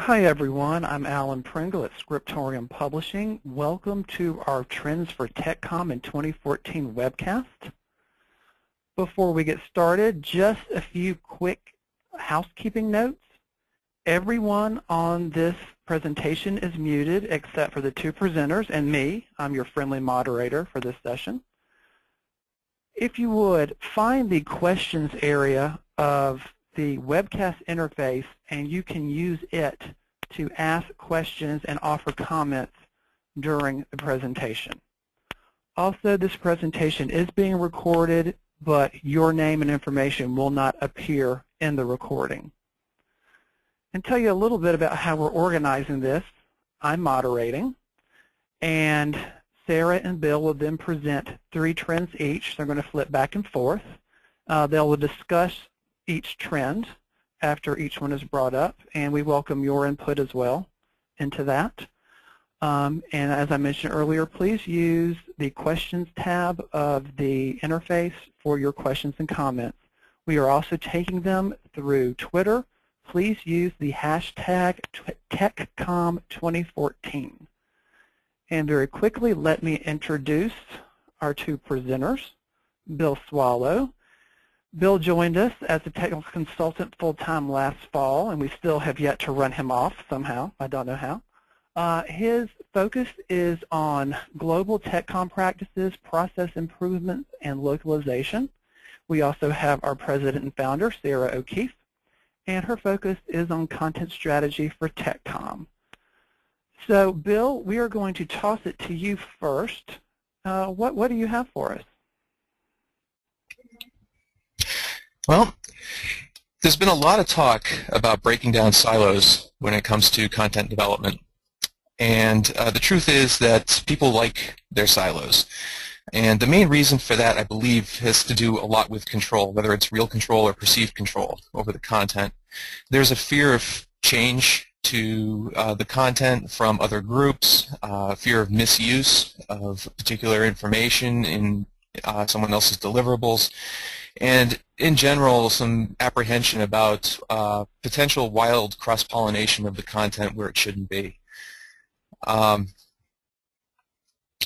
Hi everyone, I'm Alan Pringle at Scriptorium Publishing. Welcome to our Trends for TechCom in 2014 webcast. Before we get started, just a few quick housekeeping notes. Everyone on this presentation is muted except for the two presenters and me. I'm your friendly moderator for this session. If you would, find the questions area of the webcast interface and you can use it to ask questions and offer comments during the presentation. Also, this presentation is being recorded, but your name and information will not appear in the recording. And tell you a little bit about how we're organizing this. I'm moderating, and Sarah and Bill will then present 3 trends each. They're going to flip back and forth. They will discuss each trend after each one is brought up, and we welcome your input as well into that. And as I mentioned earlier, please use the questions tab of the interface for your questions and comments. We are also taking them through Twitter. Please use the hashtag TechCom2014. And very quickly, let me introduce our 2 presenters, Bill Swallow. Bill joined us as a technical consultant full-time last fall, and we still have yet to run him off somehow. I don't know how. His focus is on global TechCom practices, process improvements, and localization. We also have our president and founder, Sarah O'Keefe, and her focus is on content strategy for TechCom. So, Bill, we are going to toss it to you first. What do you have for us? Well, there's been a lot of talk about breaking down silos when it comes to content development. And the truth is that people like their silos. And the main reason for that, I believe, has to do a lot with control, whether it's real control or perceived control over the content. There's a fear of change to the content from other groups, fear of misuse of particular information in someone else's deliverables, and in general, some apprehension about potential wild cross-pollination of the content where it shouldn't be. And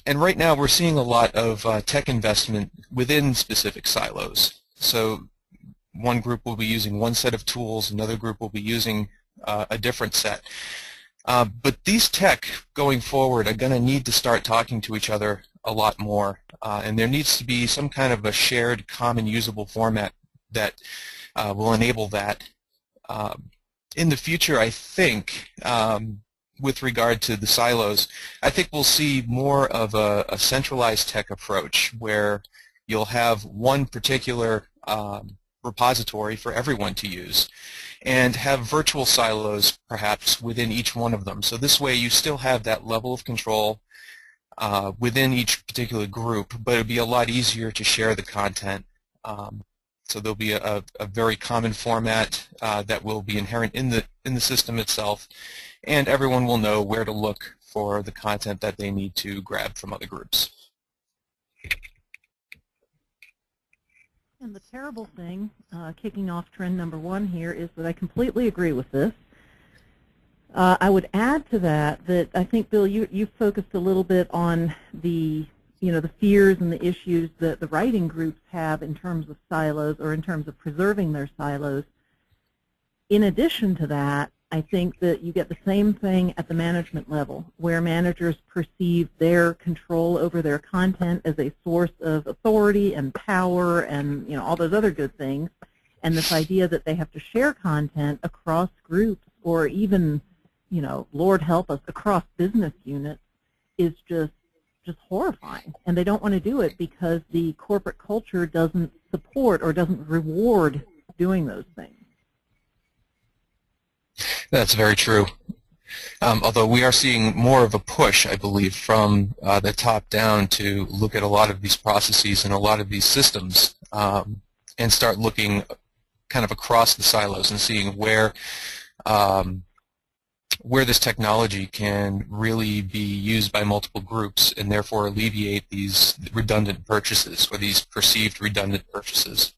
right now, we're seeing a lot of tech investment within specific silos. So one group will be using one set of tools, another group will be using a different set. But these tech going forward are going to need to start talking to each other a lot more, and there needs to be some kind of a shared common usable format that will enable that. In the future, I think, with regard to the silos, I think we'll see more of a centralized tech approach where you'll have one particular repository for everyone to use, and have virtual silos perhaps within each one of them. So this way you still have that level of control within each particular group, but it'll be a lot easier to share the content. So there'll be a very common format that will be inherent in the system itself, and everyone will know where to look for the content that they need to grab from other groups. And the terrible thing, kicking off trend number 1 here, is that I completely agree with this. I would add to that I think, Bill, you focused a little bit on the fears and the issues that the writing groups have in terms of silos or in terms of preserving their silos. In addition to that, I think that you get the same thing at the management level, where managers perceive their control over their content as a source of authority and power and all those other good things, and this idea that they have to share content across groups or even, Lord help us, across business units is just horrifying, and they don't want to do it because the corporate culture doesn't support or doesn't reward doing those things. That's very true. Although we are seeing more of a push, I believe, from the top down to look at a lot of these processes and a lot of these systems and start looking kind of across the silos and seeing where this technology can really be used by multiple groups and therefore alleviate these redundant purchases or these perceived redundant purchases.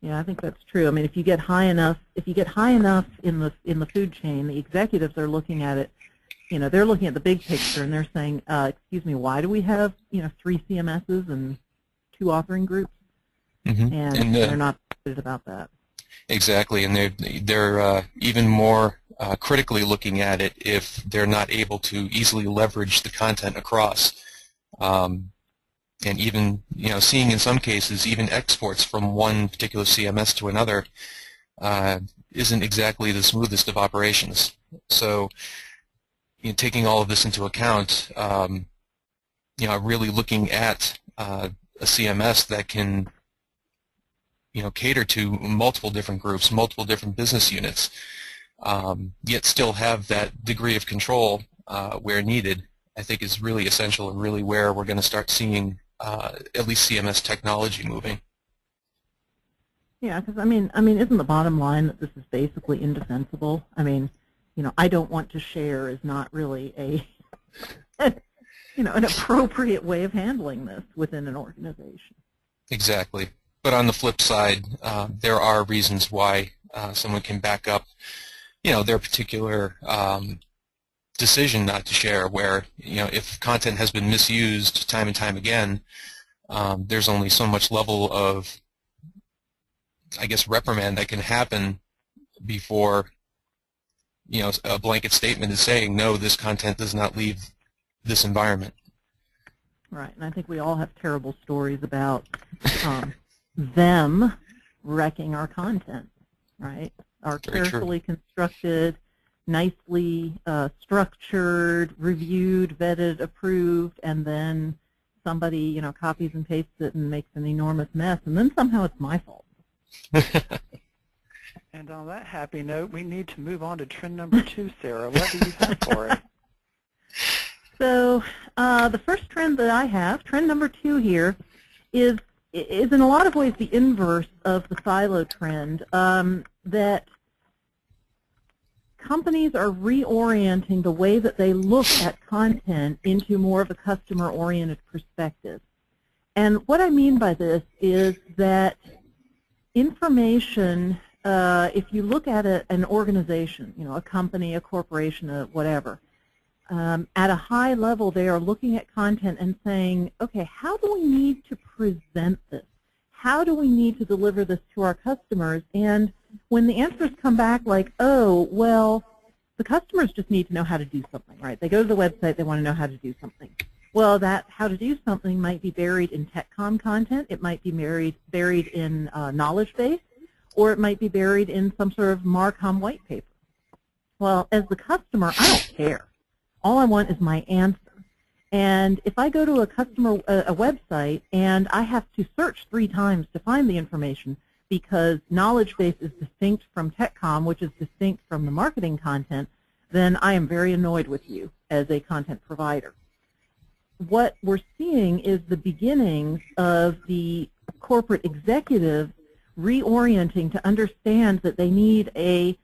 Yeah, I think that's true. I mean, if you get high enough in the food chain, the executives are looking at it. You know, they're looking at the big picture and they're saying, "Excuse me, why do we have 3 CMSs and 2 authoring groups?" Mm-hmm. And they're not excited about that. Exactly, and they're even more critically looking at it if they're not able to easily leverage the content across. And even, seeing in some cases even exports from one particular CMS to another isn't exactly the smoothest of operations. So, taking all of this into account, really looking at a CMS that can, cater to multiple different groups, multiple different business units, yet still have that degree of control where needed, I think is really essential and really where we're going to start seeing at least CMS technology moving. Yeah, because I mean, isn't the bottom line that this is basically indefensible? I mean, I don't want to share is not really an appropriate way of handling this within an organization. Exactly. But on the flip side, there are reasons why someone can back up, their particular decision not to share, where, if content has been misused time and time again, there's only so much level of, I guess, reprimand that can happen before, a blanket statement is saying, no, this content does not leave this environment. Right, and I think we all have terrible stories about them wrecking our content, right? Our carefully constructed, nicely structured, reviewed, vetted, approved, and then somebody, copies and pastes it and makes an enormous mess, and then somehow it's my fault. And on that happy note, we need to move on to trend number 2, Sarah. What do you have for us? So the first trend that I have, trend number 2 here, is in a lot of ways the inverse of the silo trend, that companies are reorienting the way that they look at content into more of a customer-oriented perspective. And what I mean by this is that information, if you look at an organization, a company, a corporation, whatever, at a high level they are looking at content and saying, okay, how do we need to present this? How do we need to deliver this to our customers? And when the answers come back like, oh, well, the customers just need to know how to do something, right? They go to the website, they want to know how to do something. Well, that how to do something might be buried in TechCom content, it might be buried in knowledge base, or it might be buried in some sort of marcom white paper. Well, as the customer, I don't care. All I want is my answer. And if I go to a website and I have to search 3 times to find the information because knowledge base is distinct from TechCom, which is distinct from the marketing content, then I am very annoyed with you as a content provider. What we're seeing is the beginnings of the corporate executives reorienting to understand that they need a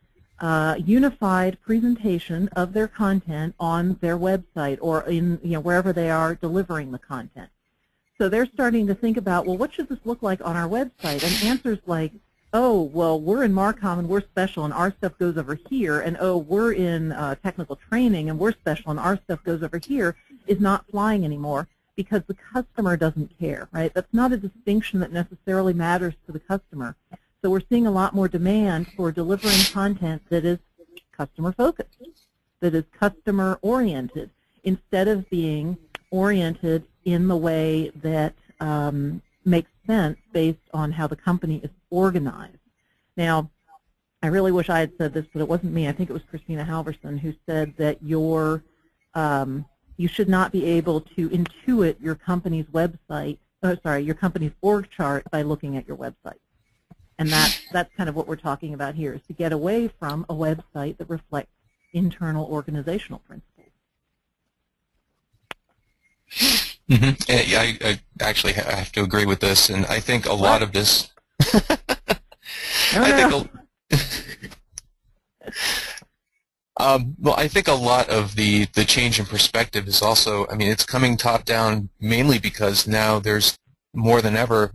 unified presentation of their content on their website or in wherever they are delivering the content. So they're starting to think about, well, what should this look like on our website? And answers like, oh, well, we're in marcom and we're special and our stuff goes over here, and oh, we're in technical training and we're special and our stuff goes over here, is not flying anymore because the customer doesn't care, right? That's not a distinction that necessarily matters to the customer. So we're seeing a lot more demand for delivering content that is customer-focused, that is customer-oriented, instead of being oriented in the way that makes sense based on how the company is organized. Now, I really wish I had said this, but it wasn't me. I think it was Christina Halverson who said that you should not be able to intuit your company's website, your company's org chart by looking at your website. And that's kind of what we're talking about here, is to get away from a website that reflects internal organizational principles. Mm-hmm. I actually have to agree with this, and I think a lot of this. Well, I think a lot of the change in perspective is also, I mean, it's coming top down mainly because now there's more than ever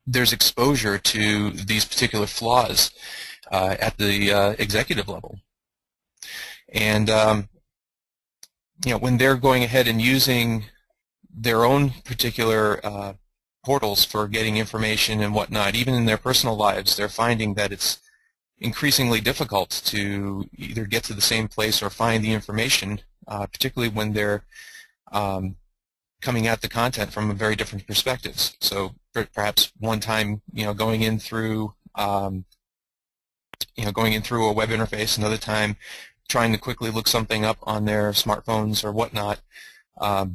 there's exposure to these particular flaws at the executive level. And when they're going ahead and using their own particular portals for getting information and whatnot, even in their personal lives, they're finding that it's increasingly difficult to either get to the same place or find the information, particularly when they're coming at the content from a very different perspectives. So perhaps one time, going in through going in through a web interface, another time trying to quickly look something up on their smartphones or whatnot,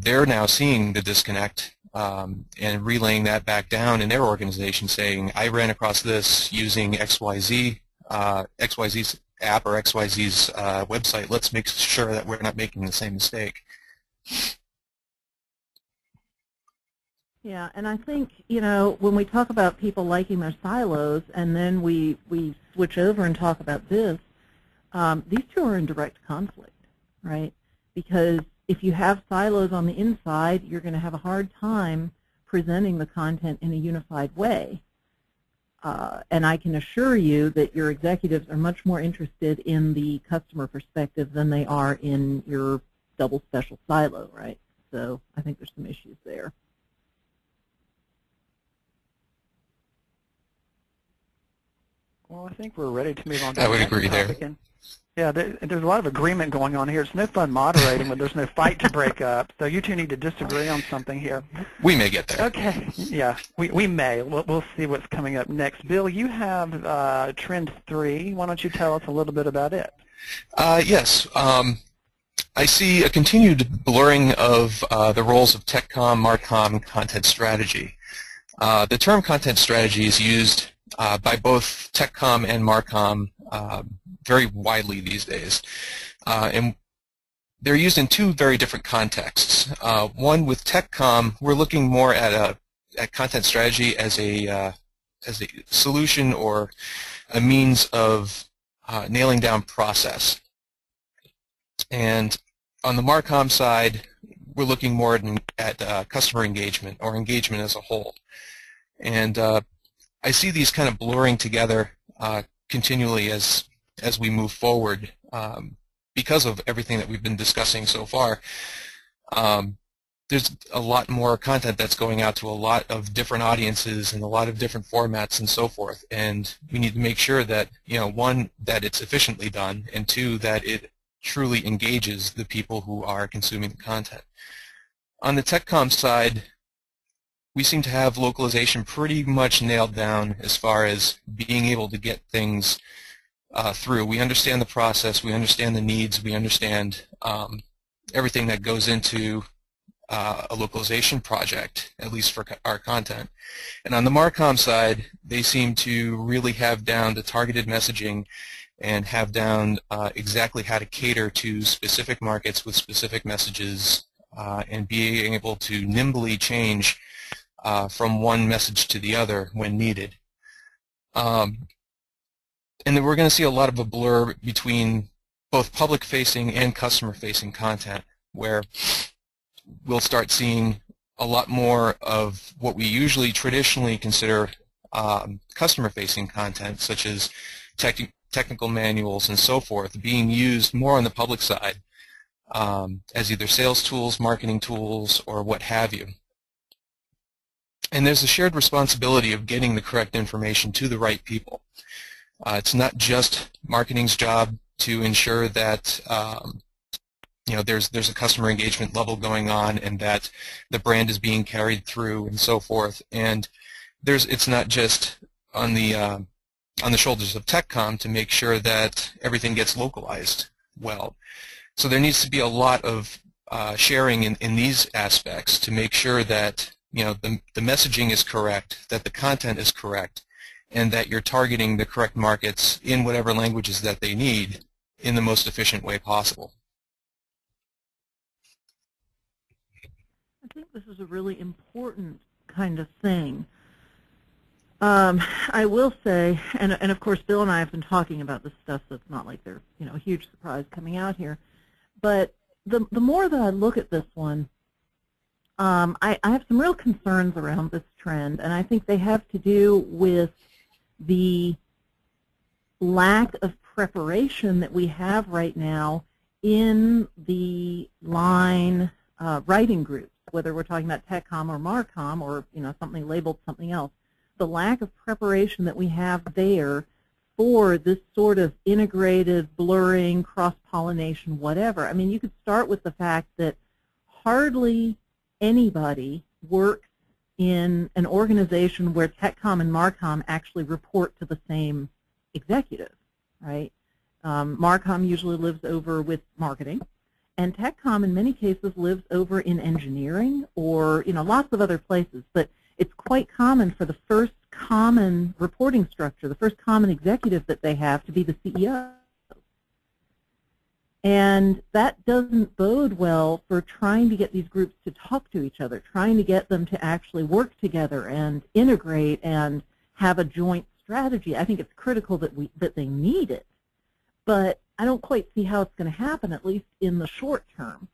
they're now seeing the disconnect and relaying that back down in their organization, saying, I ran across this using XYZ, XYZ's app or XYZ's website. Let's make sure that we're not making the same mistake. Yeah, and I think, when we talk about people liking their silos and then we switch over and talk about this, these two are in direct conflict, right? Because if you have silos on the inside, you're going to have a hard time presenting the content in a unified way. And I can assure you that your executives are much more interested in the customer perspective than they are in your double special silo, right? So I think there's some issues there. Well, I think we're ready to move on to I the would next agree topic. there. And, yeah, there's a lot of agreement going on here. It's no fun moderating when there's no fight to break up. So you two need to disagree on something here. We may get there. Okay. Yeah, we may. We'll see what's coming up next. Bill, you have Trend 3. Why don't you tell us a little bit about it? Yes. I see a continued blurring of the roles of TechComm, marcom, and content strategy. The term content strategy is used by both TechComm and marcom very widely these days. And they're used in two very different contexts. One, with TechComm, we're looking more at content strategy as a solution or a means of nailing down process. And on the marcom side, we're looking more at customer engagement or engagement as a whole. And I see these kind of blurring together continually as we move forward because of everything that we've been discussing so far. There's a lot more content that's going out to a lot of different audiences and a lot of different formats and so forth. And we need to make sure that, one, that it's efficiently done, and two, that it truly engages the people who are consuming the content. On the TechComm side, we seem to have localization pretty much nailed down as far as being able to get things through. We understand the process, we understand the needs, we understand everything that goes into a localization project, at least for our content. And on the marcom side, they seem to really have down the targeted messaging and have down exactly how to cater to specific markets with specific messages and being able to nimbly change from one message to the other when needed. And then we're going to see a lot of a blur between both public-facing and customer-facing content, where we'll start seeing a lot more of what we usually traditionally consider customer-facing content, such as technical manuals and so forth, being used more on the public side as either sales tools, marketing tools, or what have you. And there's a shared responsibility of getting the correct information to the right people. It's not just marketing's job to ensure that there's a customer engagement level going on and that the brand is being carried through and so forth. And it's not just on the shoulders of TechComm to make sure that everything gets localized well. So there needs to be a lot of sharing in these aspects to make sure that the messaging is correct, that the content is correct, and that you're targeting the correct markets in whatever languages that they need in the most efficient way possible. I think this is a really important kind of thing. I will say, and of course Bill and I have been talking about this stuff, so it's not like there's a huge surprise coming out here, but the more that I look at this one, I have some real concerns around this trend, and I think they have to do with the lack of preparation that we have right now in the line writing groups, whether we're talking about TechComm or marcom or something labeled something else. The lack of preparation that we have there for this sort of integrated, blurring, cross-pollination, whatever. I mean, you could start with the fact that hardly anybody works in an organization where TechComm and marcom actually report to the same executive, right? Marcom usually lives over with marketing, and TechComm in many cases lives over in engineering or lots of other places. But it's quite common for the first common reporting structure, the first common executive that they have, to be the CEO. And that doesn't bode well for trying to get these groups to talk to each other, trying to get them to actually work together and integrate and have a joint strategy. I think it's critical that they need it, but I don't quite see how it's going to happen, at least in the short term.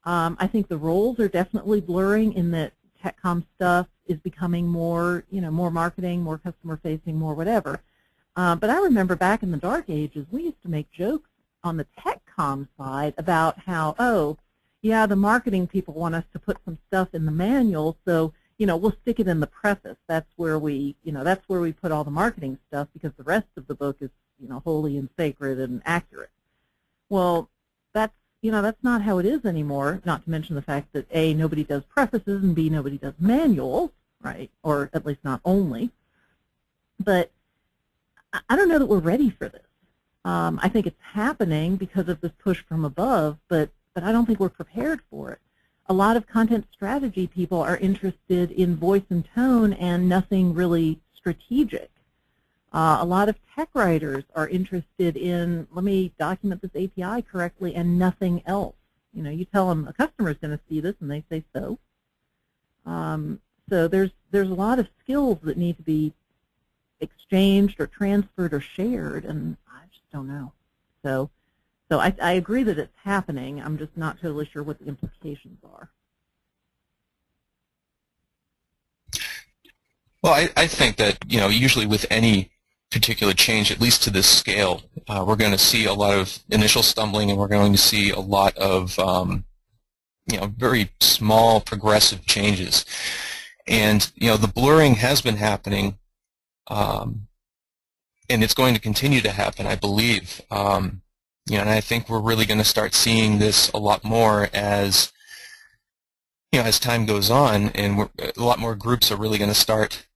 I think the roles are definitely blurring in that TechComm stuff is becoming more, more marketing, more customer-facing, more whatever. But I remember back in the dark ages, we used to make jokes on the TechComm side about how, oh, yeah, the marketing people want us to put some stuff in the manual, so we'll stick it in the preface. That's where we, that's where we put all the marketing stuff, because the rest of the book is, holy and sacred and accurate. Well, that's not how it is anymore. Not to mention the fact that A, nobody does prefaces, and B, nobody does manuals, right? Or at least not only. But I don't know that we're ready for this. I think it's happening because of this push from above, but I don't think we're prepared for it. A lot of content strategy people are interested in voice and tone and nothing really strategic. A lot of tech writers are interested in, let me document this API correctly, and nothing else. You tell them a customer is going to see this, and they say so. So there's a lot of skills that need to be exchanged or transferred or shared, and I just don't know. So I agree that it's happening. I'm just not totally sure what the implications are. Well, I think that, usually with any particular change, at least to this scale, we're going to see a lot of initial stumbling, and we're going to see a lot of, very small progressive changes. And, the blurring has been happening, and it's going to continue to happen, I believe. And I think we're really going to start seeing this a lot more as, as time goes on, and a lot more groups are really going to start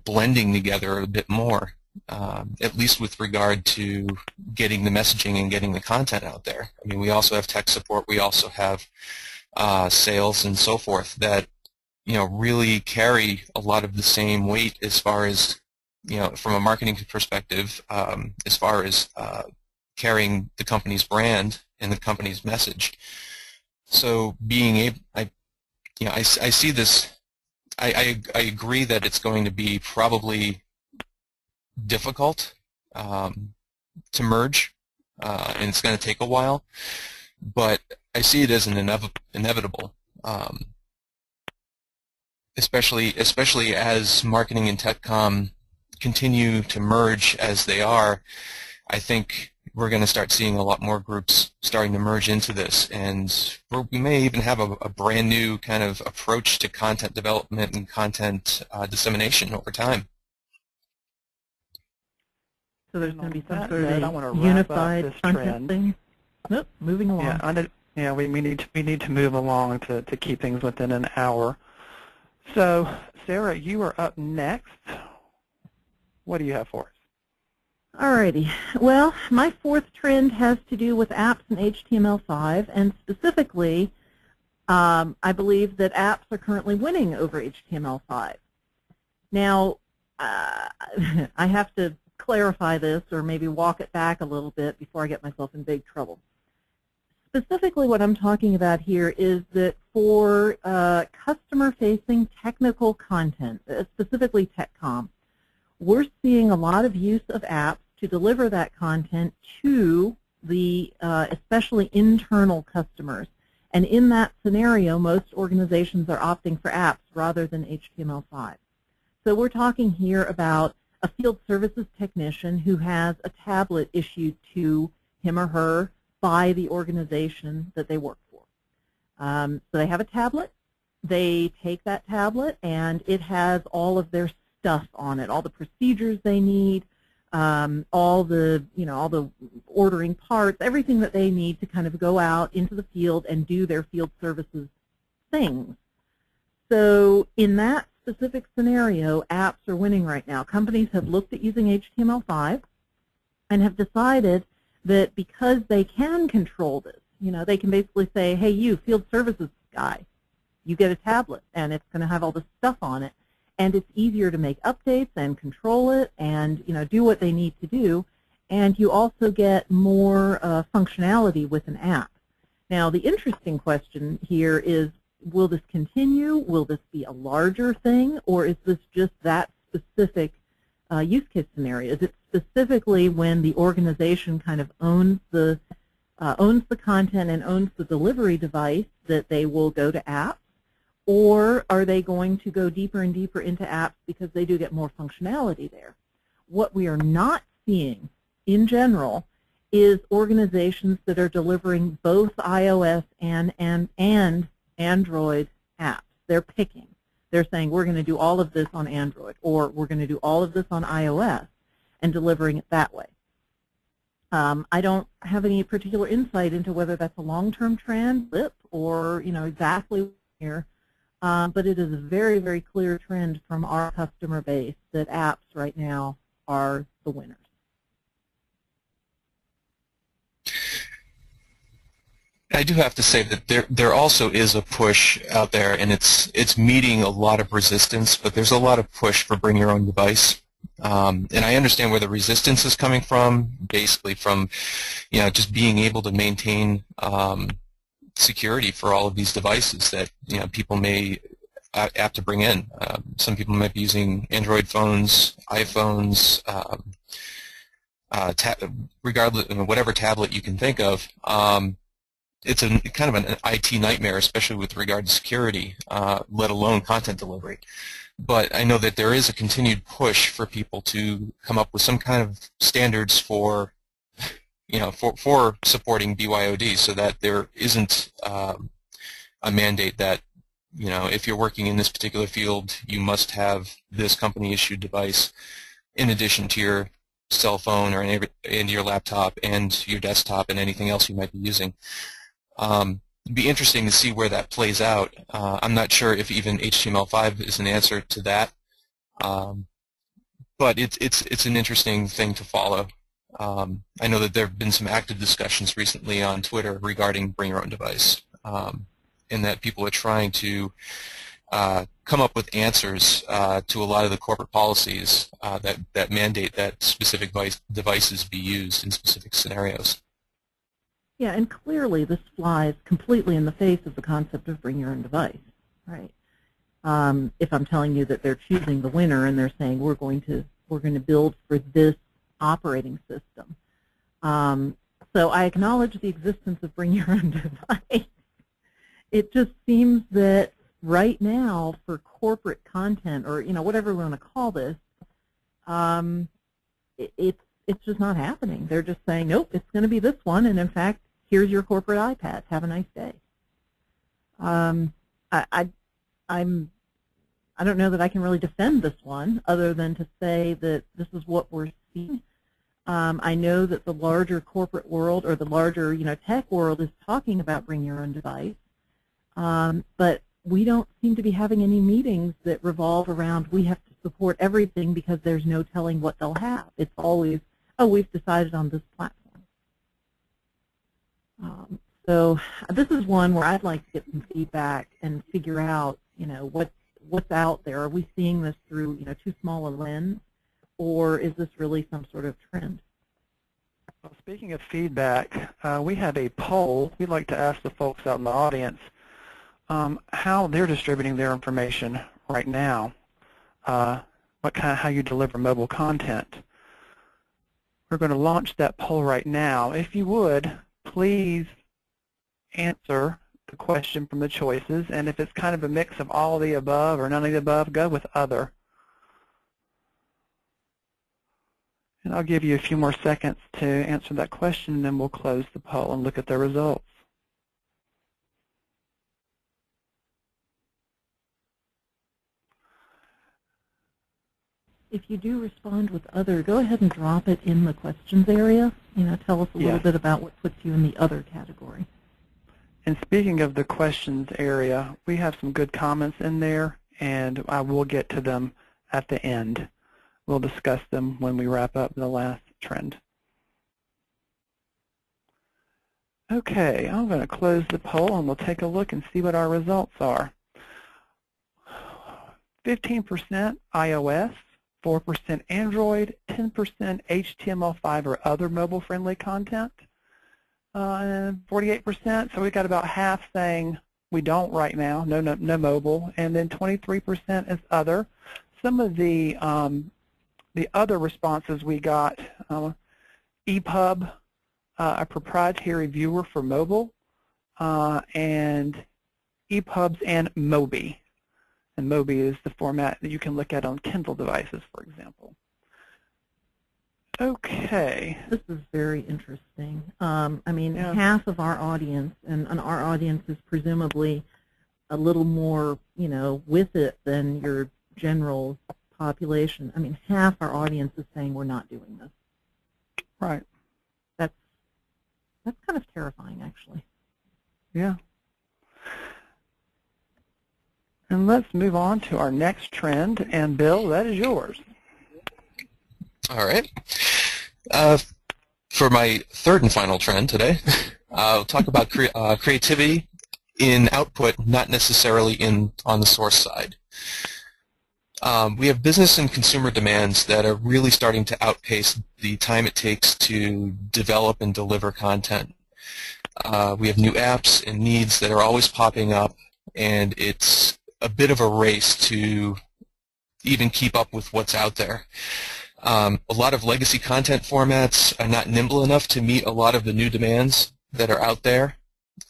blending together a bit more, at least with regard to getting the messaging and getting the content out there. I mean, we also have tech support, we also have sales and so forth that, really carry a lot of the same weight as far as, from a marketing perspective, as far as carrying the company's brand and the company's message. So being able, I see this, I agree that it's going to be probably difficult to merge, and it's going to take a while, but I see it as an inevitable, especially as marketing and TechComm continue to merge as they are. I think we're going to start seeing a lot more groups starting to merge into this, and we may even have a brand new kind of approach to content development and content dissemination over time. So there's going to be some sort of unified content thing. Nope, moving along. Yeah, we need to move along to keep things within an hour. So, Sarah, you are up next. What do you have for us? Alrighty. Well, my fourth trend has to do with apps in HTML5, and specifically, I believe that apps are currently winning over HTML5. Now, I have to clarify this, or maybe walk it back a little bit before I get myself in big trouble. Specifically, what I'm talking about here is that for customer-facing technical content, specifically TechComm, we're seeing a lot of use of apps to deliver that content to the especially internal customers. And in that scenario, most organizations are opting for apps rather than HTML5. So we're talking here about a field services technician who has a tablet issued to him or her by the organization that they work for. So they have a tablet. They take that tablet, and it has all of their stuff on it, all the procedures they need, all the ordering parts, everything that they need to kind of go out into the field and do their field services things. So in that specific scenario, apps are winning right now. Companies have looked at using HTML5 and have decided that because they can control this, they can basically say, hey, you, field services guy, you get a tablet, and it's going to have all this stuff on it, and it's easier to make updates and control it and do what they need to do, and you also get more functionality with an app. Now, the interesting question here is, will this continue? Will this be a larger thing, or is this just that specific use case scenario? Is it specifically when the organization kind of owns the content and owns the delivery device that they will go to apps, or are they going to go deeper and deeper into apps because they do get more functionality there? What we are not seeing in general is organizations that are delivering both iOS and Android apps. They're picking. They're saying, we're going to do all of this on Android, or we're going to do all of this on iOS, and delivering it that way. I don't have any particular insight into whether that's a long-term trend, blip, or exactly here, but it is a very, very clear trend from our customer base that apps right now are the winners. I do have to say that there also is a push out there, and it's meeting a lot of resistance, but there's a lot of push for bring your own device. And I understand where the resistance is coming from, basically from just being able to maintain security for all of these devices that people may have to bring in. Some people might be using Android phones, iPhones, regardless, whatever tablet you can think of. It's kind of an IT nightmare, especially with regard to security, let alone content delivery. But I know that there is a continued push for people to come up with some kind of standards for, for supporting BYOD, so that there isn't a mandate that, if you're working in this particular field, you must have this company-issued device in addition to your cell phone or and your laptop and your desktop and anything else you might be using. It'd be interesting to see where that plays out. I'm not sure if even HTML5 is an answer to that, but it's an interesting thing to follow. I know that there have been some active discussions recently on Twitter regarding bring your own device, and that people are trying to come up with answers to a lot of the corporate policies that mandate that specific devices be used in specific scenarios. Yeah, and clearly this flies completely in the face of the concept of bring your own device, right? If I'm telling you that they're choosing the winner and they're saying we're going to build for this operating system. So I acknowledge the existence of bring your own device. It just seems that right now for corporate content, or whatever we want to call this, it's just not happening. They're just saying, nope, it's going to be this one, and in fact, here's your corporate iPad. Have a nice day. I don't know that I can really defend this one, other than to say that this is what we're seeing. I know that the larger corporate world, or the larger tech world, is talking about bring your own device, but we don't seem to be having any meetings that revolve around we have to support everything because there's no telling what they'll have. It's always, oh, we've decided on this platform. So this is one where I'd like to get some feedback and figure out, what's out there. Are we seeing this through, too small a lens, or is this really some sort of trend? Well, speaking of feedback, we have a poll. We'd like to ask the folks out in the audience how they're distributing their information right now. How you deliver mobile content. We're going to launch that poll right now. If you would, please answer the question from the choices, and if it's kind of a mix of all of the above or none of the above, go with other. And I'll give you a few more seconds to answer that question, and then we'll close the poll and look at the results. If you do respond with other, go ahead and drop it in the questions area. Tell us a little bit about what puts you in the other category. And speaking of the questions area, we have some good comments in there, and I will get to them at the end. We'll discuss them when we wrap up the last trend. Okay, I'm going to close the poll, and we'll take a look and see what our results are. 15% iOS, 4% Android, 10% HTML5 or other mobile-friendly content, and 48%. So we've got about half saying we don't right now, no mobile, and then 23% is other. Some of the other responses we got, EPUB, a proprietary viewer for mobile, and EPUBs and Mobi. And Mobi is the format that you can look at on Kindle devices, for example. Okay. This is very interesting. Half of our audience, and our audience is presumably a little more, with it than your general population. Half our audience is saying we're not doing this. Right. That's kind of terrifying, actually. Yeah. And let's move on to our next trend, and Bill, that is yours. All right. For my third and final trend today, I'll talk about creativity in output, not necessarily on the source side. We have business and consumer demands that are really starting to outpace the time it takes to develop and deliver content. We have new apps and needs that are always popping up, and it's a bit of a race to even keep up with what's out there. A lot of legacy content formats are not nimble enough to meet a lot of the new demands that are out there.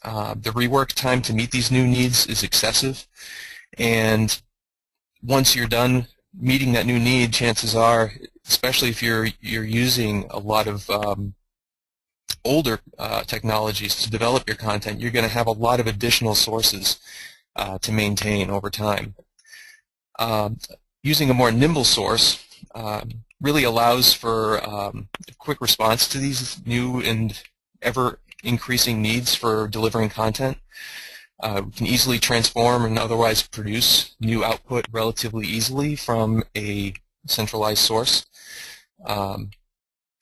The rework time to meet these new needs is excessive, and once you're done meeting that new need, chances are, especially if you're using a lot of older technologies to develop your content, you're going to have a lot of additional sources to maintain over time. Using a more nimble source really allows for a quick response to these new and ever-increasing needs for delivering content. We can easily transform and otherwise produce new output relatively easily from a centralized source. And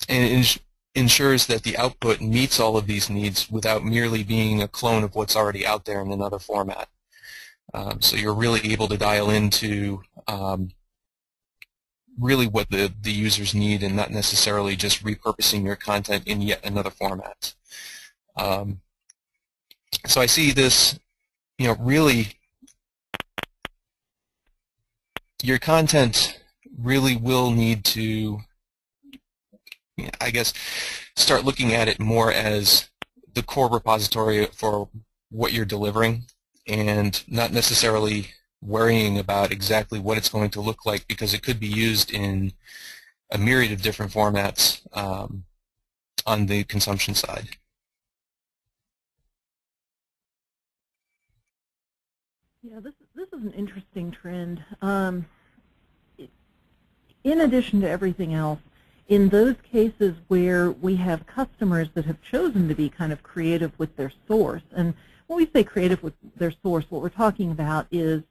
it ensures that the output meets all of these needs without merely being a clone of what's already out there in another format. So you're really able to dial into really what the users need, and not necessarily just repurposing your content in yet another format. So I see this, really your content really will need to, I guess, start looking at it more as the core repository for what you're delivering, and not necessarily worrying about exactly what it's going to look like, because it could be used in a myriad of different formats on the consumption side. Yeah, this is an interesting trend. In addition to everything else, in those cases where we have customers that have chosen to be kind of creative with their source, and when we say creative with their source, what we're talking about is,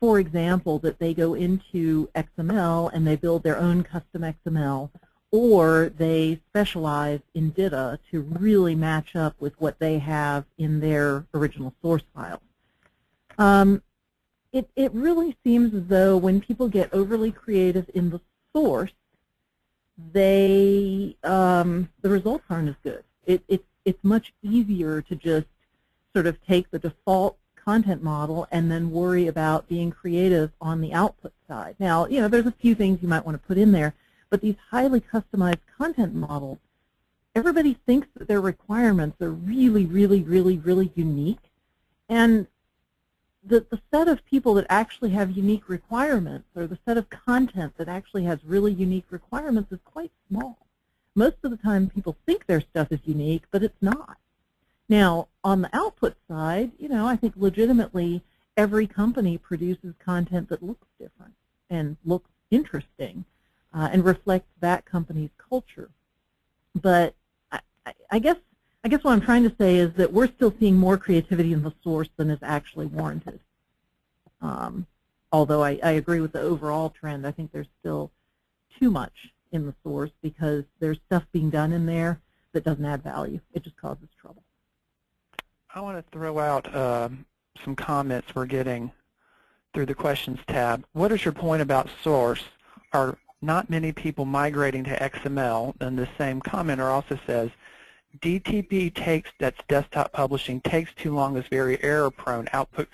for example, that they go into XML and they build their own custom XML, or they specialize in data to really match up with what they have in their original source files. It really seems as though when people get overly creative in the source, the results aren't as good. It's much easier to just sort of take the default content model and then worry about being creative on the output side. Now, there's a few things you might want to put in there, but these highly customized content models, everybody thinks that their requirements are really, really, really, really unique. And the set of people that actually have unique requirements, or the set of content that actually has really unique requirements, is quite small. Most of the time people think their stuff is unique, but it's not. Now, on the output side, I think legitimately every company produces content that looks different and looks interesting and reflects that company's culture. But I guess what I'm trying to say is that we're still seeing more creativity in the source than is actually warranted. Although I agree with the overall trend, I think there's still too much in the source because there's stuff being done in there that doesn't add value. It just causes trouble. I want to throw out some comments we're getting through the questions tab. What is your point about source? Are not many people migrating to XML? And the same commenter also says, DTP takes, that's desktop publishing, takes too long, is very error prone. Output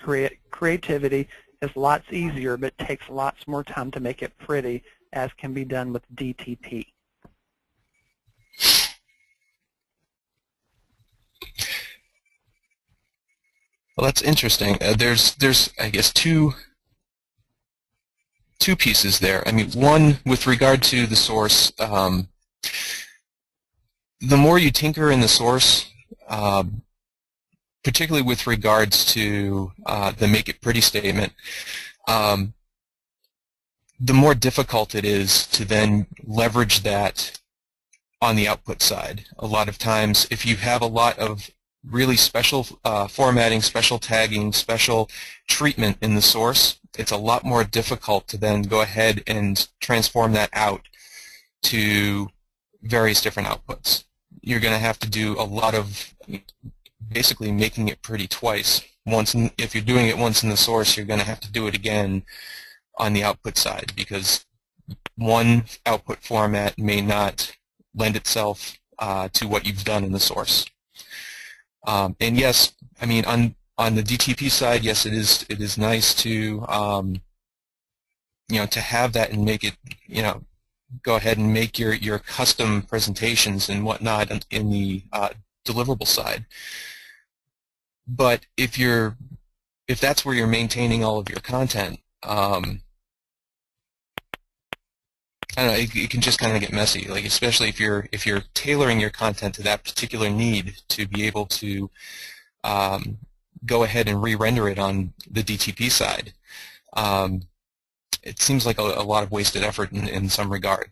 creativity is lots easier, but takes lots more time to make it pretty, as can be done with DTP. Well, that's interesting. There's I guess two pieces there. I mean, one with regard to the source. The more you tinker in the source, particularly with regards to the make it pretty statement, the more difficult it is to then leverage that on the output side. A lot of times, if you have a lot of really special formatting, special tagging, special treatment in the source, it's a lot more difficult to then go ahead and transform that out to various different outputs. You're going to have to do a lot of basically making it pretty twice. If you're doing it once in the source, you're going to have to do it again on the output side because one output format may not lend itself to what you've done in the source. And yes, I mean on the DTP side, yes, it is nice to to have that and make it go ahead and make your custom presentations and whatnot in the deliverable side. But if that's where you're maintaining all of your content, I don't know, it can just kind of get messy. Like especially if you're tailoring your content to that particular need to be able to go ahead and re-render it on the DTP side. It seems like a lot of wasted effort in some regard,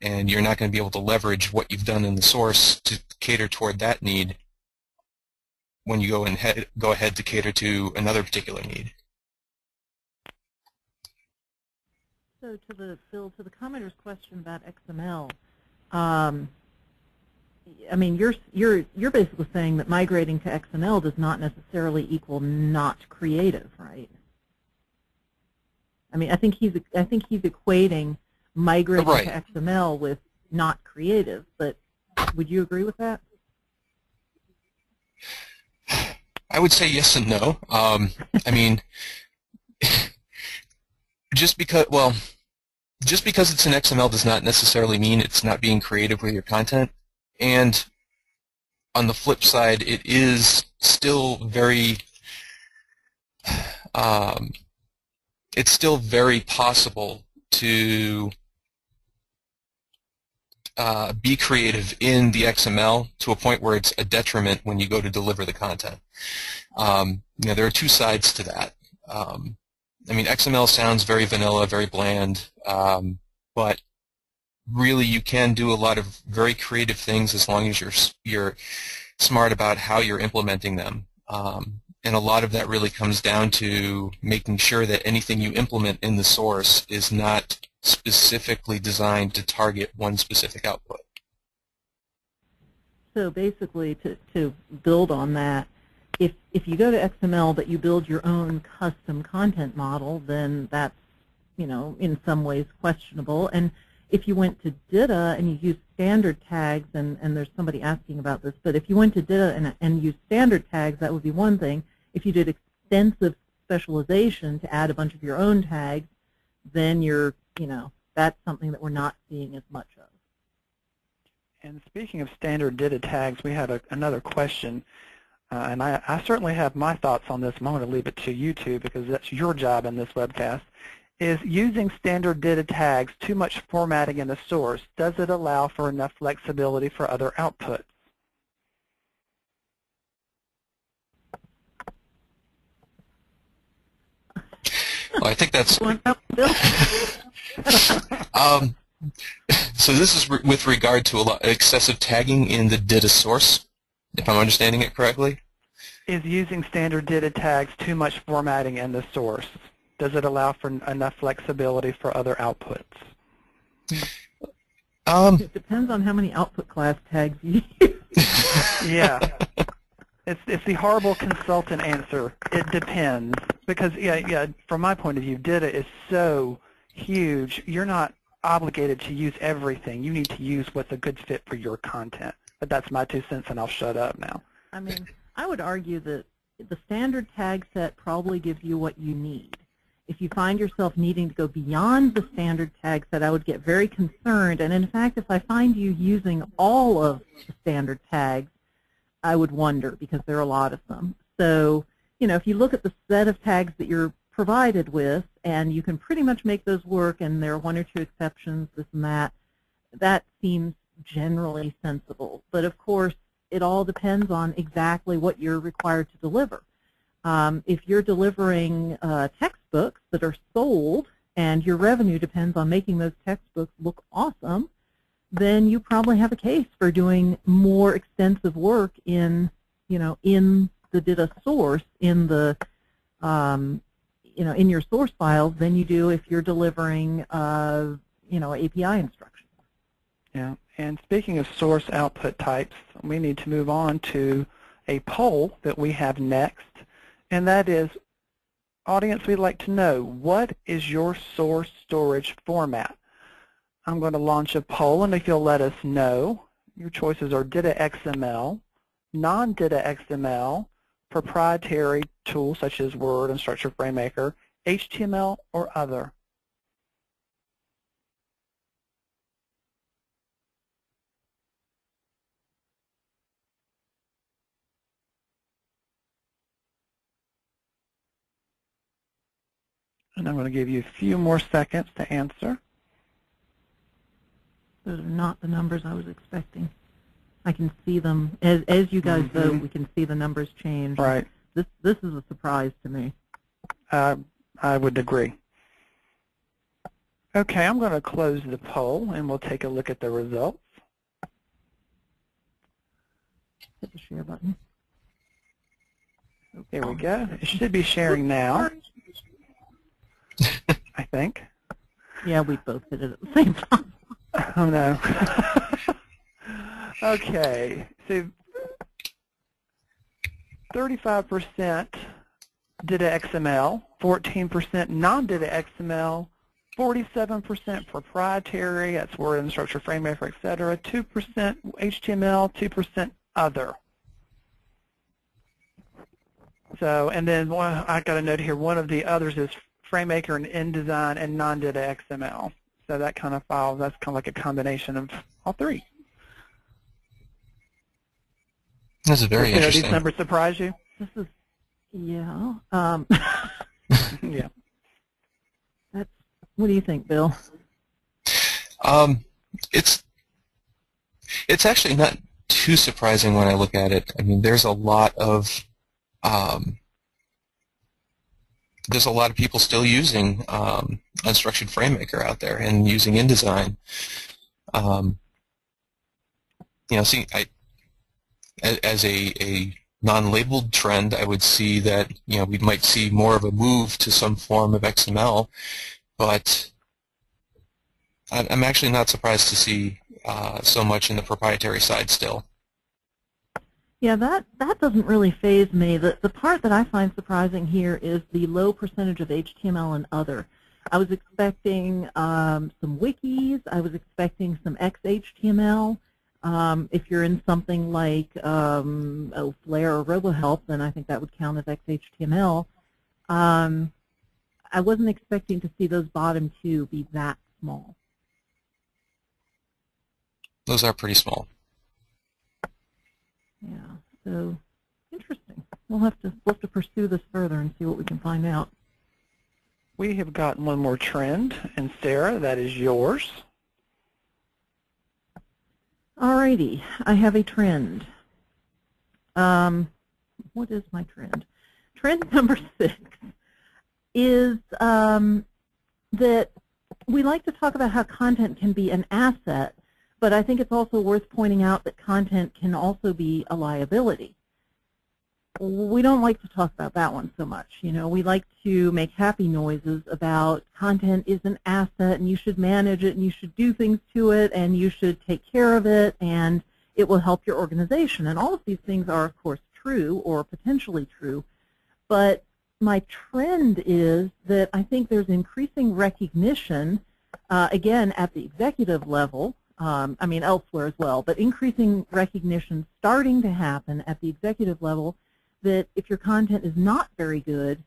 and you're not going to be able to leverage what you've done in the source to cater toward that need when you go ahead to cater to another particular need. So Bill, to the commenter's question about XML, I mean you're basically saying that migrating to XML does not necessarily equal not creative, right? I mean, I think he's equating migrating to XML with not creative, but would you agree with that? I would say yes and no. I mean, just because it's an XML does not necessarily mean it's not being creative with your content. And on the flip side, it is still very it's still very possible to be creative in the XML to a point where it's a detriment when you go to deliver the content. There are two sides to that. I mean, XML sounds very vanilla, very bland, but really you can do a lot of very creative things as long as you're smart about how you're implementing them. And a lot of that really comes down to making sure that anything you implement in the source is not specifically designed to target one specific output. So basically, to build on that, if you go to XML but you build your own custom content model, then that's in some ways questionable. And if you went to DITA and you use standard tags, and there's somebody asking about this, but if you went to DITA and used standard tags, that would be one thing. If you did extensive specialization to add a bunch of your own tags, then that's something that we're not seeing as much of. And speaking of standard DITA tags, we have another question. and I certainly have my thoughts on this. I'm going to leave it to you two because that's your job in this webcast. Is using standard data tags too much formatting in the source? Does it allow for enough flexibility for other outputs? Well, I think that's... So this is with regard to a lot excessive tagging in the data source, if I'm understanding it correctly? Is using standard data tags too much formatting in the source? Does it allow for enough flexibility for other outputs? It depends on how many output class tags you use. Yeah. It's the horrible consultant answer. It depends. Because, yeah, from my point of view, data is so huge, you're not obligated to use everything. You need to use what's a good fit for your content. But that's my 2 cents, and I'll shut up now. I mean, I would argue that the standard tag set probably gives you what you need. If you find yourself needing to go beyond the standard tag set, I would get very concerned. And in fact, if I find you using all of the standard tags, I would wonder because there are a lot of them. So, you know, if you look at the set of tags that you're provided with and you can pretty much make those work and there are 1 or 2 exceptions, this and that seems generally sensible. But of course, it all depends on exactly what you're required to deliver. If you're delivering textbooks that are sold and your revenue depends on making those textbooks look awesome, then you probably have a case for doing more extensive work in, you know, in the data source, in the, you know, in your source files than you do if you're delivering, you know, API instructions. Yeah, and speaking of source output types, we need to move on to a poll that we have next, and that is, audience, we'd like to know, what is your source storage format? I'm going to launch a poll, and if you'll let us know, your choices are data XML, non-data XML, proprietary tools such as Word and Structure FrameMaker, HTML, or other. And I'm going to give you a few more seconds to answer. Those are not the numbers I was expecting. I can see them. As you guys vote, we can see the numbers change. Right. This is a surprise to me. I would agree. Okay, I'm going to close the poll, and we'll take a look at the results. Hit the share button. There we go. It should be sharing now, I think. Yeah, we both hit it at the same time. Oh, no. Okay, so 35% data XML, 14% non-data XML, 47% proprietary, that's Word and Structure FrameMaker, etc., 2% HTML, 2% other. So, and then I got a note here, one of the others is FrameMaker and InDesign and non-data XML. So that kind of file, that's kind of like a combination of all three. That's very interesting. These numbers surprise you? This is, yeah. Yeah. That's, what do you think, Bill? It's actually not too surprising when I look at it. I mean, there's a lot of people still using unstructured FrameMaker out there and using InDesign. You know, as a non-labeled trend, I would see that, you know, we might see more of a move to some form of XML, but I'm actually not surprised to see so much in the proprietary side still. Yeah, that doesn't really faze me. The part that I find surprising here is the low percentage of HTML and other. I was expecting some wikis. I was expecting some XHTML. If you're in something like Flare or RoboHelp, then I think that would count as XHTML. I wasn't expecting to see those bottom two be that small. Those are pretty small. Yeah, so interesting. we'll have to pursue this further and see what we can find out. We have gotten one more trend, and Sarah, that is yours. Alrighty, I have a trend. What is my trend? Trend number 6 is that we like to talk about how content can be an asset, but I think it's also worth pointing out that content can also be a liability. We don't like to talk about that one so much. You know, we like to make happy noises about content is an asset and you should manage it and you should do things to it and you should take care of it and it will help your organization. And all of these things are, of course, true or potentially true. But my trend is that I think there's increasing recognition, again, at the executive level, I mean elsewhere as well, but increasing recognition starting to happen at the executive level that if your content is not very good,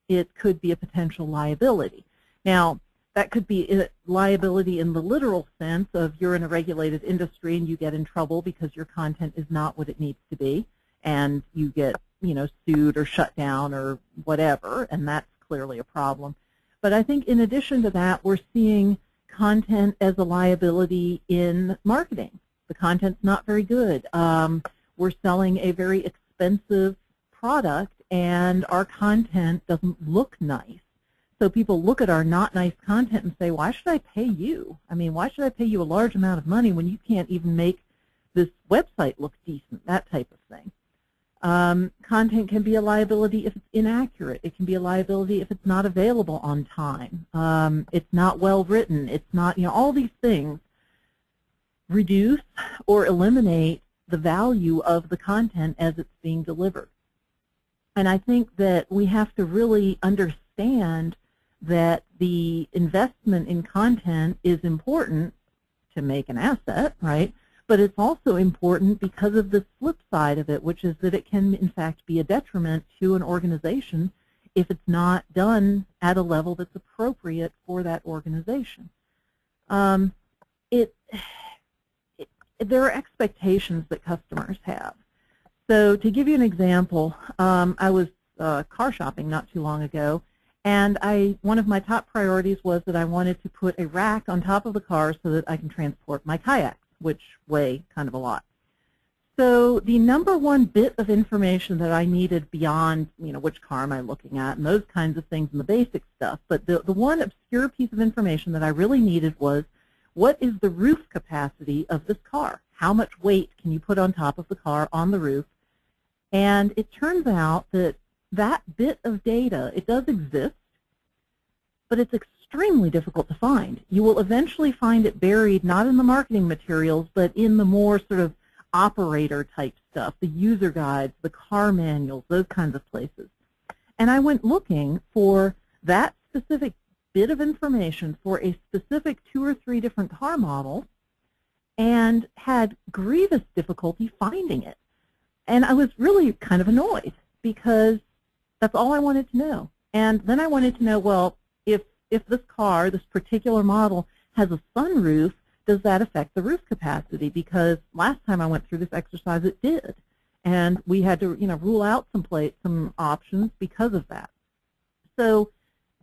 it could be a potential liability. Now, that could be a liability in the literal sense of you're in a regulated industry and you get in trouble because your content is not what it needs to be, and you get, you know, sued or shut down or whatever, and that's clearly a problem. But I think in addition to that, we're seeing content as a liability in marketing. The content's not very good. We're selling a very expensive product and our content doesn't look nice. So people look at our not nice content and say, why should I pay you? I mean, why should I pay you a large amount of money when you can't even make this website look decent, that type of thing. Content can be a liability if it's inaccurate. It can be a liability if it's not available on time. It's not well written. It's not, you know, all these things reduce or eliminate the value of the content as it's being delivered. And I think that we have to really understand that the investment in content is important to make an asset, right? But it's also important because of the flip side of it, which is that it can, in fact, be a detriment to an organization if it's not done at a level that's appropriate for that organization. There are expectations that customers have. So to give you an example, I was car shopping not too long ago, and one of my top priorities was that I wanted to put a rack on top of the car so that I can transport my kayaks, which weigh kind of a lot. So the number one bit of information that I needed beyond, you know, which car am I looking at and those kinds of things and the basic stuff, but the one obscure piece of information that I really needed was, what is the roof capacity of this car? How much weight can you put on top of the car on the roof? And it turns out that that bit of data, it does exist, but it's extremely difficult to find. You will eventually find it buried not in the marketing materials, but in the more sort of operator type stuff, the user guides, the car manuals, those kinds of places. And I went looking for that specific bit of information for a specific 2 or 3 different car models and had grievous difficulty finding it. And I was really kind of annoyed because that's all I wanted to know. And then I wanted to know, well, if this car, this particular model, has a sunroof, does that affect the roof capacity? Because last time I went through this exercise, it did. And we had to, you know, rule out some options because of that. So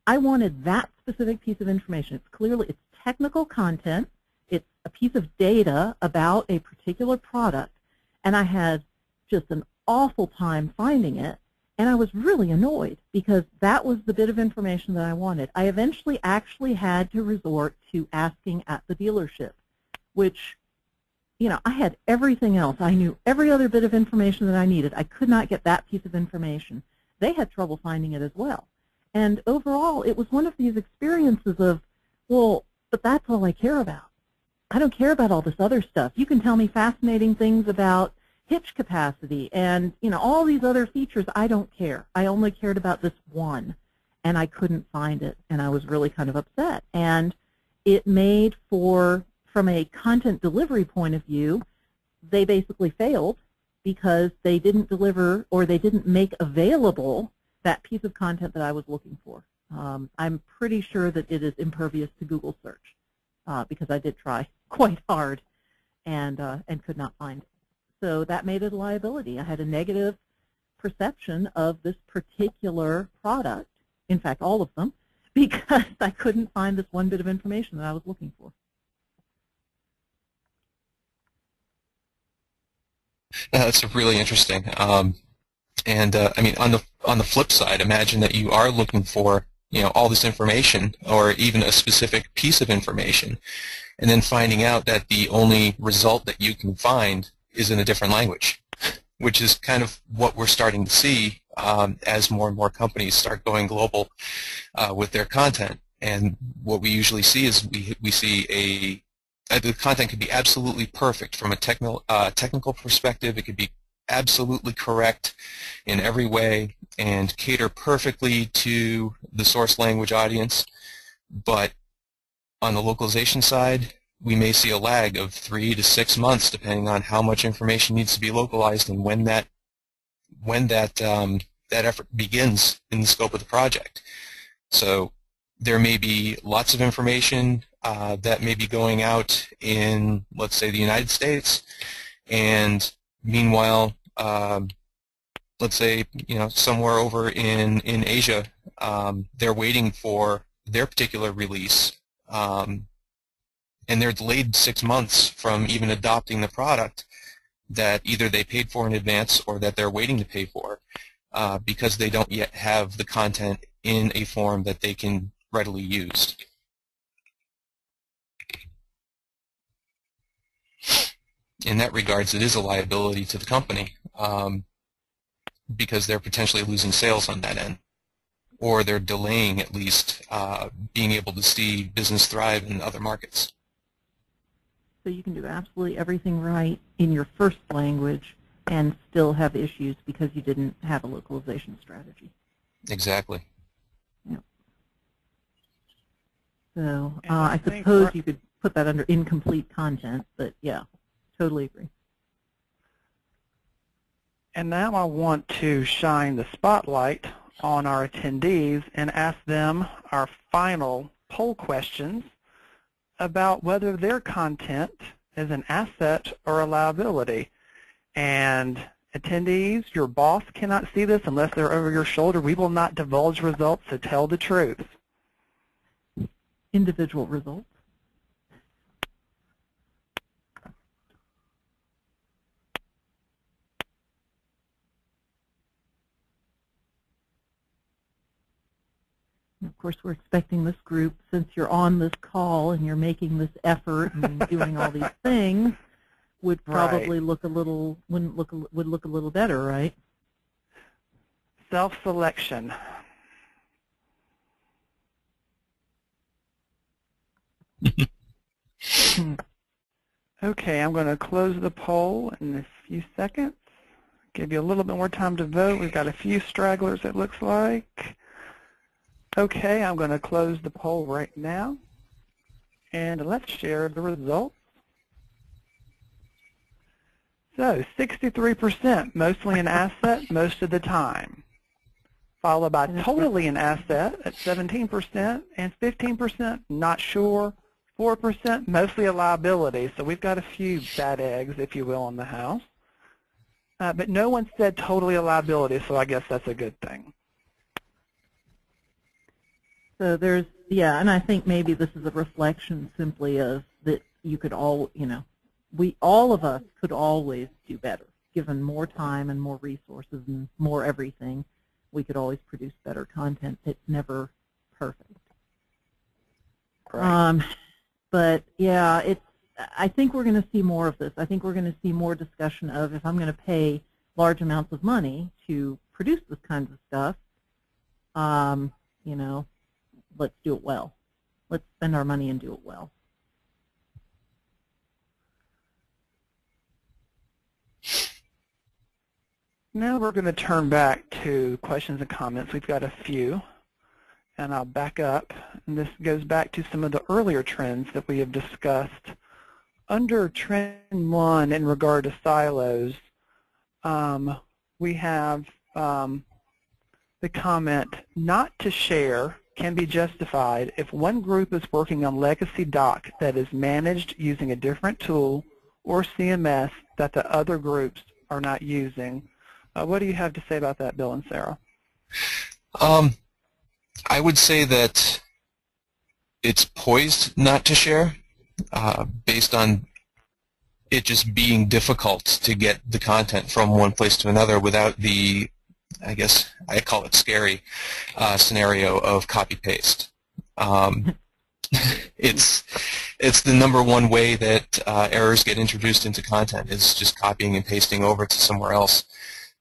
I wanted that specific piece of information. It's technical content. It's a piece of data about a particular product. And I had just an awful time finding it. And I was really annoyed because that was the bit of information that I wanted. I eventually actually had to resort to asking at the dealership, which, you know, I had everything else. I knew every other bit of information that I needed. I could not get that piece of information. They had trouble finding it as well. And overall, it was one of these experiences of, well, but that's all I care about. I don't care about all this other stuff. You can tell me fascinating things about hitch capacity and, you know, all these other features. I don't care. I only cared about this one, and I couldn't find it, and I was really kind of upset. And it made for, from a content delivery point of view, they basically failed because they didn't deliver or they didn't make available that piece of content that I was looking for. I'm pretty sure that it is impervious to Google search because I did try quite hard and could not find it. So that made it a liability. I had a negative perception of this particular product, in fact all of them, because I couldn't find this one bit of information that I was looking for. That's really interesting. I mean, on the flip side, imagine that you are looking for, you know, all this information, or even a specific piece of information, and then finding out that the only result that you can find is in a different language, which is kind of what we're starting to see as more and more companies start going global with their content. And what we usually see is we see the content could be absolutely perfect from a technical perspective. It could be absolutely correct in every way and cater perfectly to the source language audience. But on the localization side, we may see a lag of 3 to 6 months, depending on how much information needs to be localized and when that effort begins in the scope of the project. So there may be lots of information that may be going out in, let's say, the United States, and meanwhile, let's say, you know, somewhere over in Asia, they're waiting for their particular release, and they're delayed 6 months from even adopting the product that either they paid for in advance or that they're waiting to pay for, because they don't yet have the content in a form that they can readily use. In that regards, it is a liability to the company, because they're potentially losing sales on that end, or they're delaying at least being able to see business thrive in other markets. So you can do absolutely everything right in your first language and still have issues because you didn't have a localization strategy. Exactly. Yep. So I suppose you could put that under incomplete content, but yeah, totally agree. And now I want to shine the spotlight on our attendees and ask them our final poll questions about whether their content is an asset or a liability. And attendees, your boss cannot see this unless they're over your shoulder. We will not divulge results, so tell the truth. Individual results. Of course, we're expecting this group, since you're on this call and you're making this effort and doing all these things, would probably look a little would look a little better, right? Self-selection. Okay, I'm going to close the poll in a few seconds. Give you a little bit more time to vote. We've got a few stragglers, it looks like. Okay, I'm going to close the poll right now, and let's share the results. So 63%, mostly an asset most of the time, followed by totally an asset at 17%, and 15% not sure, 4% mostly a liability. So we've got a few bad eggs, if you will, in the house. But no one said totally a liability, so I guess that's a good thing. So there's, yeah, and I think maybe this is a reflection simply of that you could all, you know, all of us could always do better. Given more time and more resources and more everything, we could always produce better content. It's never perfect. Right. But yeah, I think we're going to see more of this. I think we're going to see more discussion of, if I'm going to pay large amounts of money to produce this kind of stuff, you know, let's do it well. Let's spend our money and do it well. Now we're going to turn back to questions and comments. We've got a few, and I'll back up. And this goes back to some of the earlier trends that we have discussed. Under Trend 1 in regard to silos, we have the comment, not to share can be justified if one group is working on legacy doc that is managed using a different tool or CMS that the other groups are not using, What do you have to say about that, Bill and Sarah? I would say that it's poised not to share based on it just being difficult to get the content from one place to another without the, I guess I call it scary, scenario of copy-paste. It's the #1 way that errors get introduced into content is just copying and pasting over to somewhere else.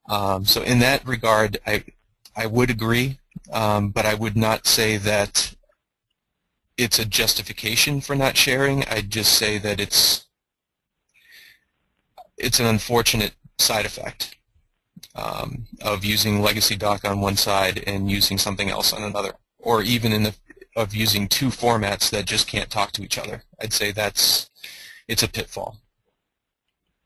So in that regard, I would agree, but I would not say that it's a justification for not sharing. I'd just say that it's an unfortunate side effect of using legacy doc on one side and using something else on another, or even of using two formats that just can't talk to each other. I'd say it's a pitfall.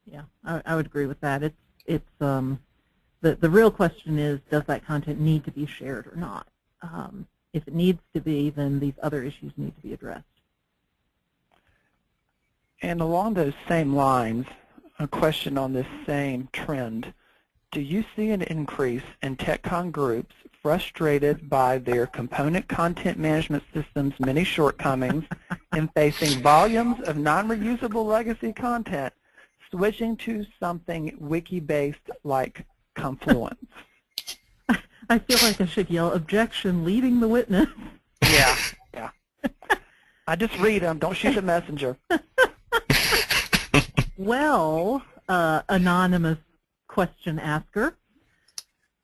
Yeah, I would agree with that. The real question is, does that content need to be shared or not? If it needs to be, then these other issues need to be addressed. And along those same lines, a question on this same trend. Do you see an increase in TechCom groups frustrated by their component content management system's many shortcomings in facing volumes of non-reusable legacy content, switching to something wiki-based like Confluence? I feel like I should yell, "Objection, leading the witness." Yeah, yeah. I just read them. Don't shoot the messenger. Well, anonymous question asker,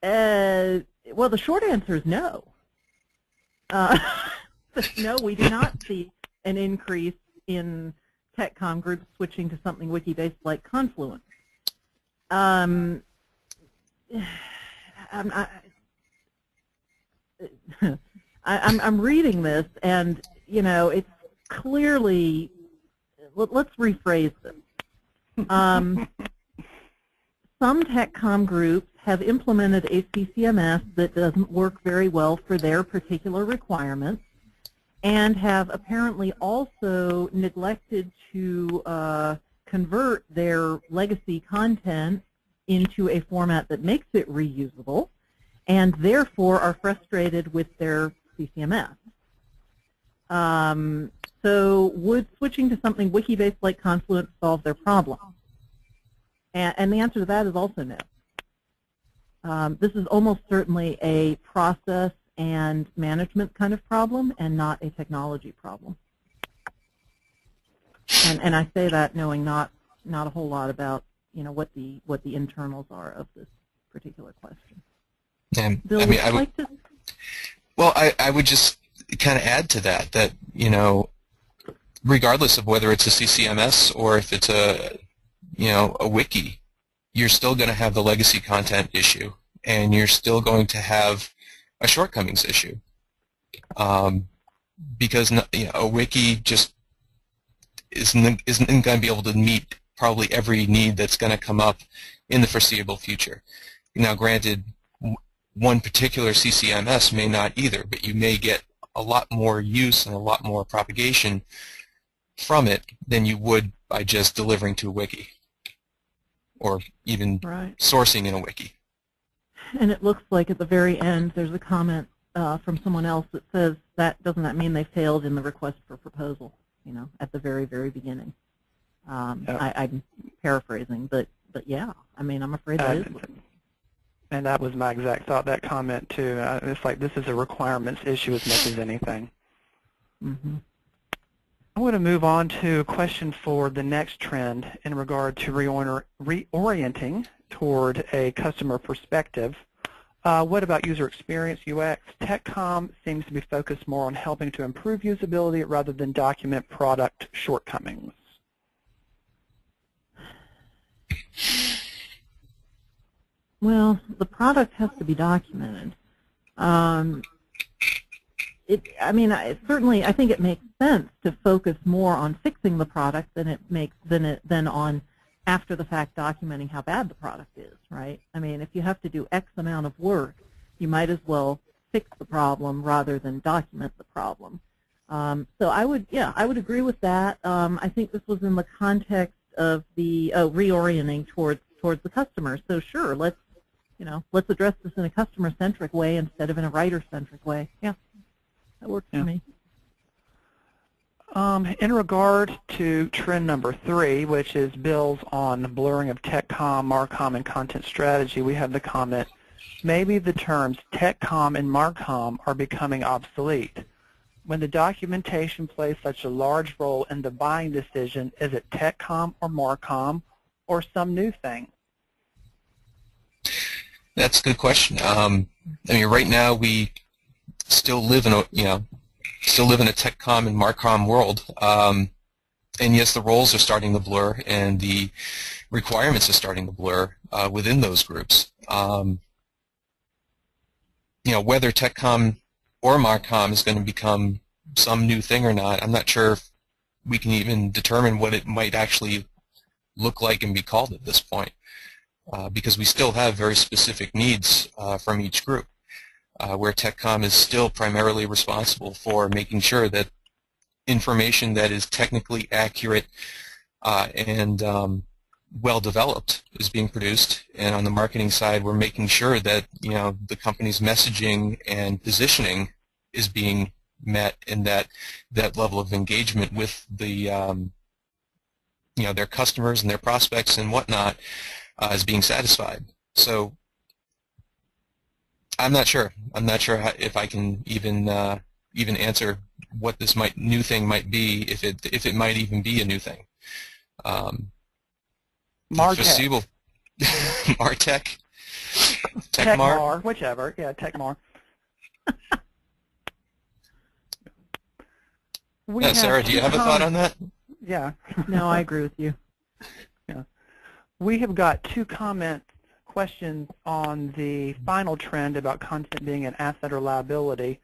well, the short answer is no. No, we do not see an increase in TechCom groups switching to something wiki-based like Confluence. I'm reading this, and it's clearly. Let's rephrase this. Some TechCom groups have implemented a CCMS that doesn't work very well for their particular requirements, and have apparently also neglected to convert their legacy content into a format that makes it reusable, and therefore are frustrated with their CCMS. So would switching to something wiki-based like Confluence solve their problem? And the answer to that is also no. This is almost certainly a process and management kind of problem, and not a technology problem. And I say that knowing not a whole lot about what the internals are of this particular question. And Bill, I mean, I would just kind of add to that regardless of whether it's a CCMS or if it's a wiki, you're still going to have the legacy content issue, and you're still going to have a shortcomings issue, because a wiki just isn't going to be able to meet probably every need that's going to come up in the foreseeable future. Now, granted, one particular CCMS may not either, but you may get a lot more use and a lot more propagation from it than you would by just delivering to a wiki, or even sourcing in a wiki. And it looks like at the very end there's a comment from someone else that says, doesn't that mean they failed in the request for proposal, at the very, very beginning. I'm paraphrasing, but yeah, I mean, I'm afraid that is. And that was my exact thought, that comment too. It's like this is a requirements issue as much as anything. Mm-hmm. I'm going to move on to a question for the next trend in regard to reorienting toward a customer perspective. What about user experience, UX? TechCom seems to be focused more on helping to improve usability rather than document product shortcomings. Well, the product has to be documented. Certainly, I think it makes sense to focus more on fixing the product than on after the fact documenting how bad the product is, right? I mean, if you have to do X amount of work, you might as well fix the problem rather than document the problem. So I would agree with that. I think this was in the context of the reorienting towards the customer. So sure, let's let's address this in a customer-centric way instead of in a writer-centric way. Yeah, that works for me. In regard to trend number 3, which is bills on blurring of TechComm, marcom, and content strategy, we have the comment, maybe the terms TechComm and marcom are becoming obsolete. When the documentation plays such a large role in the buying decision, is it TechComm or marcom or some new thing? That's a good question. I mean, right now we still live in a TechComm and marcom world, and yes, the roles are starting to blur, and the requirements are starting to blur within those groups. Whether TechComm or marcom is going to become some new thing or not, I'm not sure if we can even determine what it might actually look like and be called at this point, because we still have very specific needs from each group, where TechComm is still primarily responsible for making sure that information that is technically accurate and well developed is being produced, and on the marketing side we're making sure that the company's messaging and positioning is being met, and that level of engagement with the their customers and their prospects and whatnot is being satisfied. So I'm not sure if I can even answer what this new thing might be, if it might even be a new thing. Martech. Martech? Techmar, whichever. Yeah, Techmar. Sarah, do you have a thought on that? Yeah. No, I agree with you. Yeah. We have got 2 questions on the final trend about content being an asset or liability.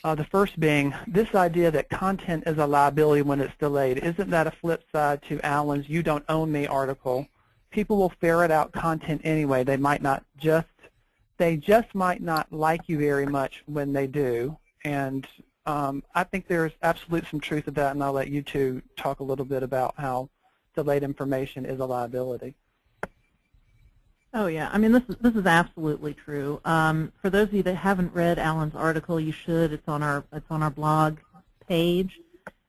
The first being, this idea that content is a liability when it's delayed, isn't that a flip side to Alan's "you don't own me" article? People will ferret out content anyway. They just might not like you very much when they do. And I think there's absolutely some truth to that, and I'll let you two talk a little bit about how delayed information is a liability. Oh yeah, I mean this is absolutely true. For those of you that haven't read Alan's article, you should. It's on our blog page.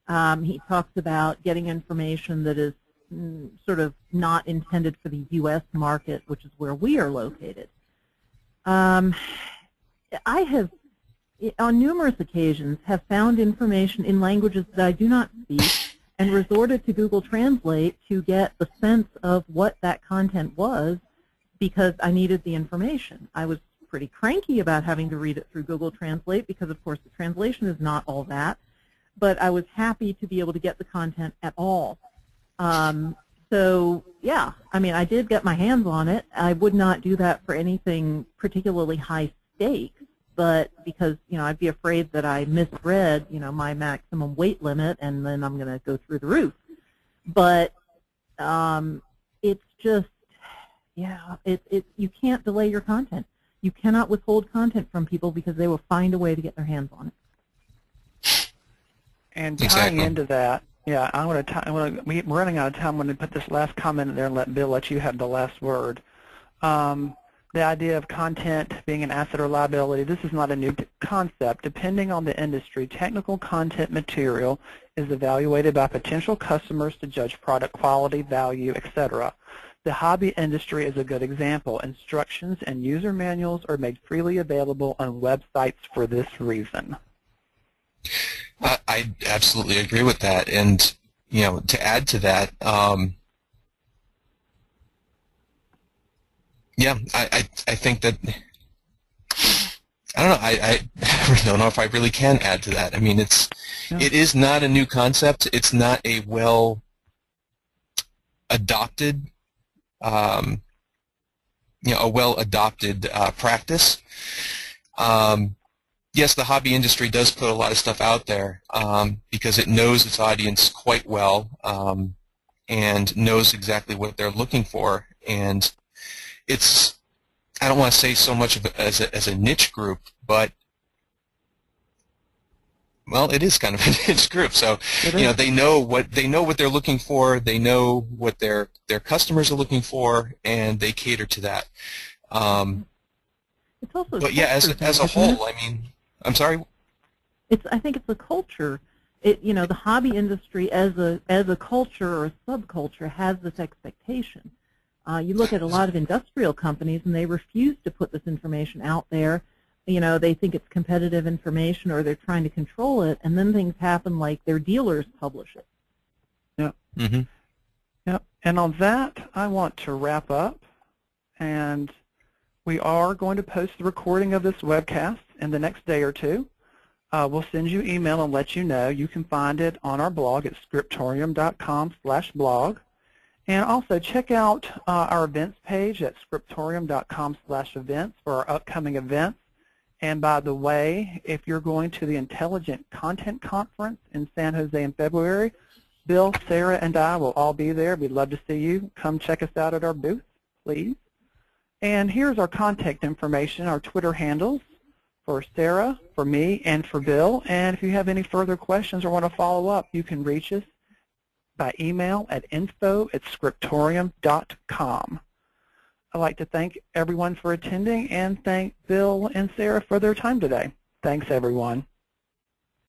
He talks about getting information that is sort of not intended for the U.S. market, which is where we are located. I have, on numerous occasions, have found information in languages that I do not speak and resorted to Google Translate to get the sense of what that content was, because I needed the information. I was pretty cranky about having to read it through Google Translate because, of course, the translation is not all that, but I was happy to be able to get the content at all. So, yeah, I mean, I did get my hands on it. I would not do that for anything particularly high stakes, but because, I'd be afraid that I misread, my maximum weight limit, and then I'm going to go through the roof. But it's just, yeah, you can't delay your content. You cannot withhold content from people because they will find a way to get their hands on it. And tying into that, yeah, we're running out of time. I'm going to put this last comment in there and let Bill let you have the last word. The idea of content being an asset or liability, this is not a new concept. Depending on the industry, technical content material is evaluated by potential customers to judge product quality, value, etc. The hobby industry is a good example. Instructions and user manuals are made freely available on websites for this reason. I absolutely agree with that, and to add to that, yeah, I think that I don't know. I don't know if I really can add to that. I mean, it is not a new concept. It's not a well adopted practice. Yes, the hobby industry does put a lot of stuff out there because it knows its audience quite well and knows exactly what they're looking for. And it's, I don't want to say so much of it as a niche group, but well, it is kind of a niche group. So they know what they're looking for. They know what their customers are looking for, and they cater to that. It's also But yeah, as a whole, I mean, I'm sorry. I think it's a culture. The hobby industry as a culture or a subculture has this expectation. You look at a lot of industrial companies, and they refuse to put this information out there. They think it's competitive information, or they're trying to control it, and then things happen like their dealers publish it. Yep. Mm-hmm. Yep. And on that, I want to wrap up, and we are going to post the recording of this webcast in the next day or two. We'll send you email and let you know. You can find it on our blog at scriptorium.com/blog. And also check out our events page at scriptorium.com/events for our upcoming events. And by the way, if you're going to the Intelligent Content Conference in San Jose in February, Bill, Sarah, and I will all be there. We'd love to see you. Come check us out at our booth, please. And here's our contact information, our Twitter handles for Sarah, for me, and for Bill. And if you have any further questions or want to follow up, you can reach us by email at info@scriptorium.com. I'd like to thank everyone for attending and thank Bill and Sarah for their time today. Thanks, everyone.